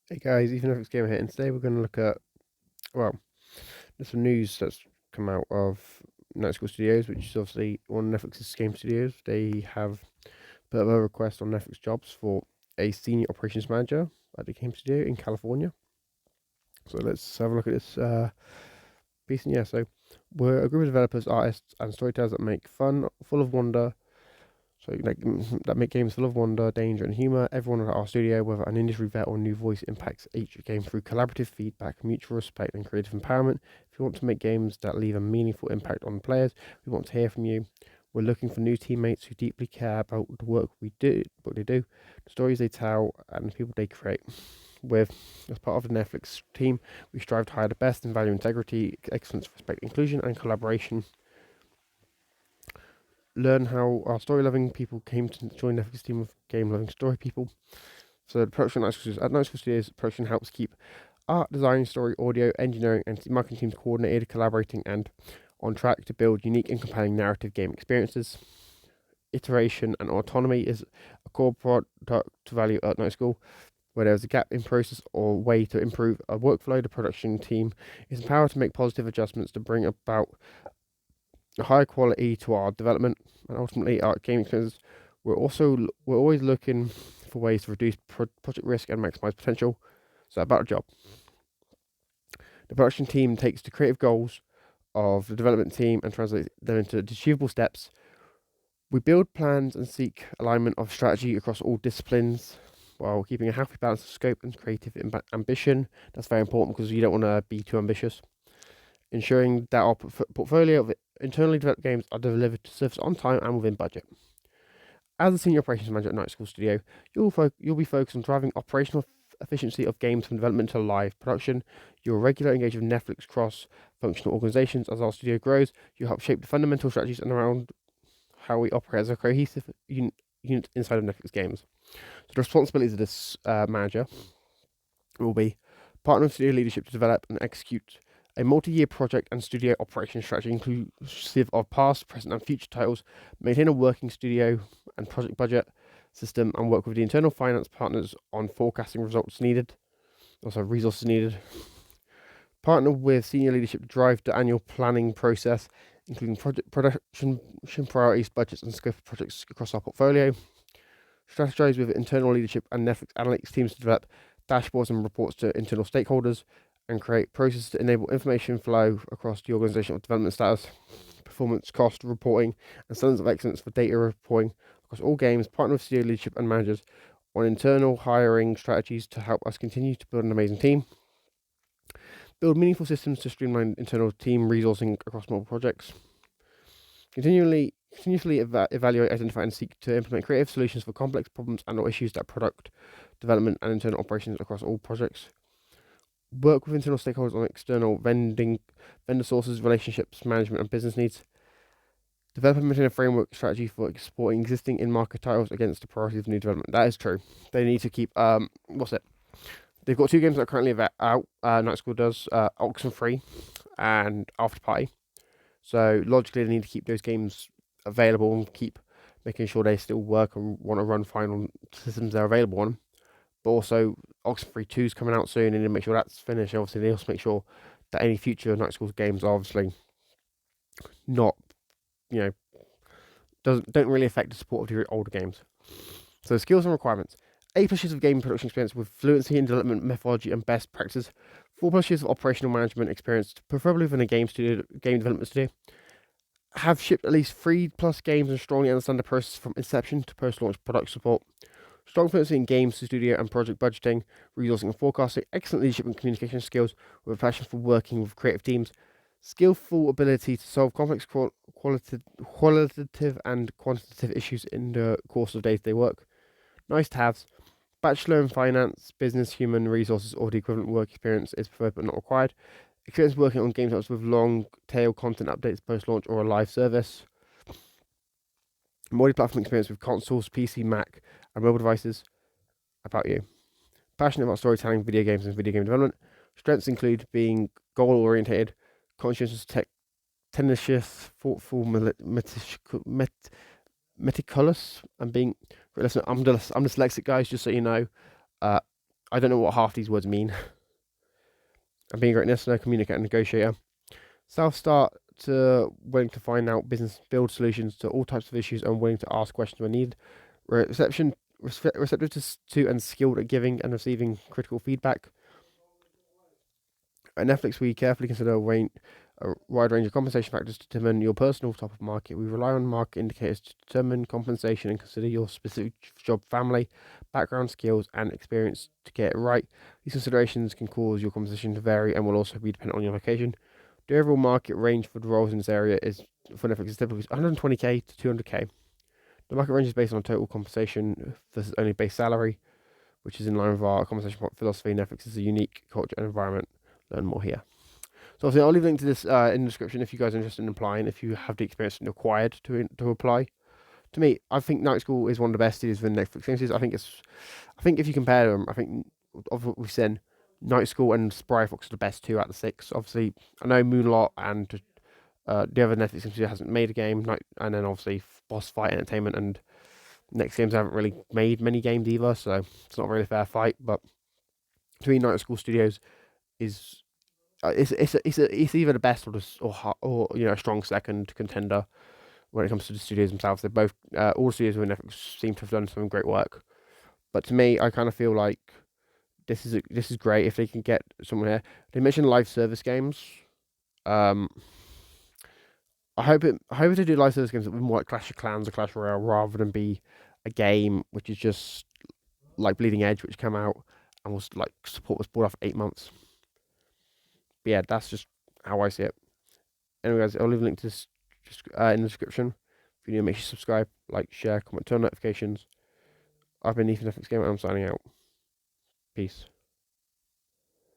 Hey guys, Ethan Netflix Gamer here, and today we're going to look at, well, there's some news that's come out of Night School Studios, which is obviously one of Netflix's game studios. They have put up a request on Netflix jobs for a Senior Operations Manager at the game studio in California. So let's have a look at this piece. And yeah, so we're a group of developers, artists, and storytellers that make fun, full of wonder, that make games full of wonder, danger, and humor. Everyone at our studio, whether an industry vet or new voice, impacts each game through collaborative feedback, mutual respect, and creative empowerment. If you want to make games that leave a meaningful impact on players, we want to hear from you. We're looking for new teammates who deeply care about the work we do, what they do, the stories they tell, and the people they create. As part of the Netflix team, we strive to hire the best and value integrity, excellence, respect, inclusion, and collaboration. Learn how our story-loving people came to join Netflix team of game-loving story people. So the production at Night School Studios, production helps keep art, design, story, audio, engineering, and marketing teams coordinated, collaborating, and on track to build unique and compelling narrative game experiences. Iteration and autonomy is a core product value at Night School. Where there's a gap in process or way to improve a workflow, the production team is empowered to make positive adjustments to bring about high quality to our development and ultimately our game experiences. We're always looking for ways to reduce project risk and maximize potential. So about a job, the production team takes the creative goals of the development team and translates them into achievable steps. We build plans and seek alignment of strategy across all disciplines while keeping a healthy balance of scope and creative ambition. That's very important because you don't want to be too ambitious. Ensuring that our portfolio of internally developed games are delivered to surface on time and within budget. As a senior operations manager at Night School Studio, you'll be focused on driving operational efficiency of games from development to live production. You'll regularly engage with Netflix cross-functional organizations as our studio grows. You help shape the fundamental strategies and around how we operate as a cohesive unit inside of Netflix games. So the responsibilities of this manager will be partner with studio leadership to develop and execute a multi-year project and studio operation strategy inclusive of past, present, and future titles, maintain a working studio and project budget system, and work with the internal finance partners on forecasting resources needed. Partner with senior leadership to drive the annual planning process, including project production priorities, budgets, and scope of projects across our portfolio. Strategize with internal leadership and Netflix analytics teams to develop dashboards and reports to internal stakeholders, and create processes to enable information flow across the organizational development status, performance, cost reporting, and standards of excellence for data reporting across all games. Partner with studio leadership and managers on internal hiring strategies to help us continue to build an amazing team. Build meaningful systems to streamline internal team resourcing across multiple projects. Continuously evaluate, identify, and seek to implement creative solutions for complex problems and or issues that product development and internal operations across all projects. Work with internal stakeholders on external vendor sources, relationships, management, and business needs. Develop and maintain a framework strategy for supporting existing in-market titles against the priorities of new development. That is true. They need to keep what's it? They've got two games that are currently out. Night School does Oxenfree and After Party. So logically, they need to keep those games available and keep making sure they still work and want to run final systems they're available on. But also, Oxenfree 2 is coming out soon, and to make sure that's finished. Obviously, they also make sure that any future Night School games are obviously not, you know, don't really affect the support of the older games. So skills and requirements: 8+ years of game production experience with fluency in development methodology and best practices. 4+ years of operational management experience, preferably within a game development studio. Have shipped at least 3+ games and strongly understand the process from inception to post-launch product support. Strong fluency in games, studio, and project budgeting, resourcing and forecasting, excellent leadership and communication skills with a passion for working with creative teams, skillful ability to solve complex qualitative and quantitative issues in the course of day-to-day work. Nice to haves: Bachelor in Finance, Business, Human Resources, or the equivalent work experience is preferred but not required. Experience working on game types with long tail content updates post-launch or a live service. Multi-platform experience with consoles, PC, Mac, and mobile devices. About you. Passionate about storytelling, video games, and video game development. Strengths include being goal-oriented, conscientious, tenacious, thoughtful, meticulous, and being. Listen, I'm dyslexic, guys. Just so you know. I don't know what half these words mean. And being a great listener, communicator, and negotiator. Self-start to willing to find out business, build solutions to all types of issues, and willing to ask questions when needed. Receptive to and skilled at giving and receiving critical feedback. At Netflix, we carefully consider a wide range of compensation factors to determine your personal top of market. We rely on market indicators to determine compensation and consider your specific job, family, background, skills, and experience to get it right. These considerations can cause your compensation to vary and will also be dependent on your location. The overall market range for the roles in this area is for Netflix is typically 120k to 200k. The market range is based on total compensation versus only base salary, which is in line with our compensation philosophy. Netflix is a unique culture and environment. Learn more here. So obviously, I'll leave a link to this in the description if you guys are interested in applying. If you have the experience required to apply. To me, I think Night School is one of the best series within Netflix series. I think if you compare them, I think of what we've seen, Night School and Spry Fox are the best two out of the six. Obviously, I know Moonlot and the other Netflix series hasn't made a game, and then obviously Boss Fight Entertainment and Next Games haven't really made many games either, so it's not really a fair fight. But between Night School Studios is it's either the best or a strong second contender when it comes to the studios themselves. They both all studios within Netflix seem to have done some great work. But to me, I kind of feel like this is great if they can get someone here. They mentioned live service games. Um, I hope they do live service games that more like Clash of Clans or Clash Royale rather than be a game which is just like Bleeding Edge, which came out and was like support was brought off 8 months. But yeah, that's just how I see it. Anyway, guys, I'll leave a link to this just in the description. If you need, make sure you subscribe, like, share, comment, turn on notifications. I've been Ethan Netflix Gamer, and I'm signing out. Peace.